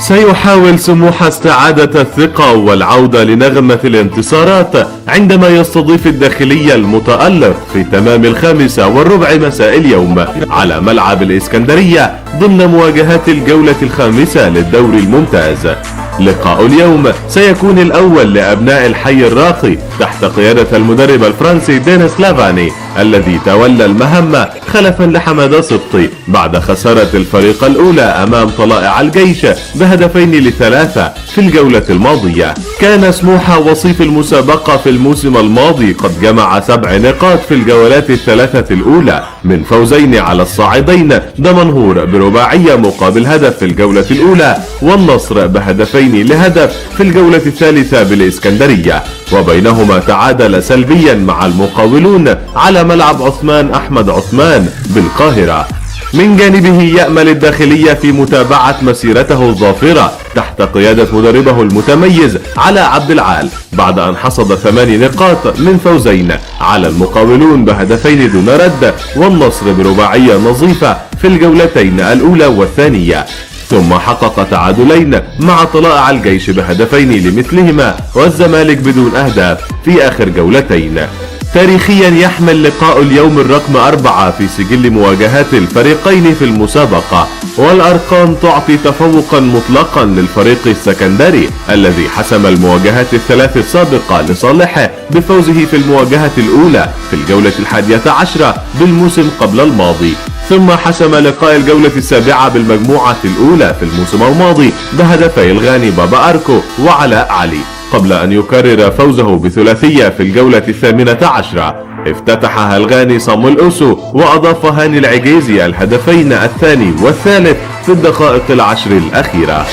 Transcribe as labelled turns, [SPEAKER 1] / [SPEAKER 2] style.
[SPEAKER 1] سيحاول سموحة استعادة الثقة والعودة لنغمة الانتصارات عندما يستضيف الداخلية المتألق في تمام 5:15 مساء اليوم على ملعب الإسكندرية ضمن مواجهات الجولة 5 للدوري الممتاز. لقاء اليوم سيكون الأول لأبناء الحي الراقي تحت قيادة المدرب الفرنسي دينيس لافاني الذي تولى المهمة خلفا لحمادة صبطي بعد خسارة الفريق الأولى أمام طلائع الجيش ب2-3 في الجولة الماضية. كان سموحة وصيف المسابقة في الموسم الماضي قد جمع 7 نقاط في الجولات الثلاثة الأولى من فوزين على الصاعدين دمنهور برباعية مقابل هدف في الجولة الأولى والنصر ب2-0 في الجولة الثالثة بالإسكندرية، وبينهما تعادل سلبيا مع المقاولون على ملعب عثمان أحمد عثمان بالقاهرة. من جانبه يأمل الداخلية في متابعة مسيرته الظافرة تحت قيادة مدربه المتميز علاء عبد العال بعد أن حصد 8 نقاط من فوزين على المقاولون ب2 دون رد والنصر برباعية نظيفة في الجولتين الأولى والثانية، ثم حقق تعادلين مع طلائع الجيش ب2 لمثلهما والزمالك بدون أهداف في آخر جولتين. تاريخيا يحمل لقاء اليوم الرقم 4 في سجل مواجهات الفريقين في المسابقة، والأرقام تعطي تفوقا مطلقا للفريق السكندري الذي حسم المواجهات الثلاث السابقة لصالحه بفوزه في المواجهة الأولى في الجولة 11 بالموسم قبل الماضي، ثم حسم لقاء الجولة 7 بالمجموعة الأولى في الموسم الماضي بهدفي الغاني بابا أركو وعلاء علي، قبل أن يكرر فوزه بثلاثية في الجولة 18 افتتحها الغاني صامويل أوسو وأضاف هاني العجيزي الهدفين الثاني والثالث في الدقائق 10 الأخيرة.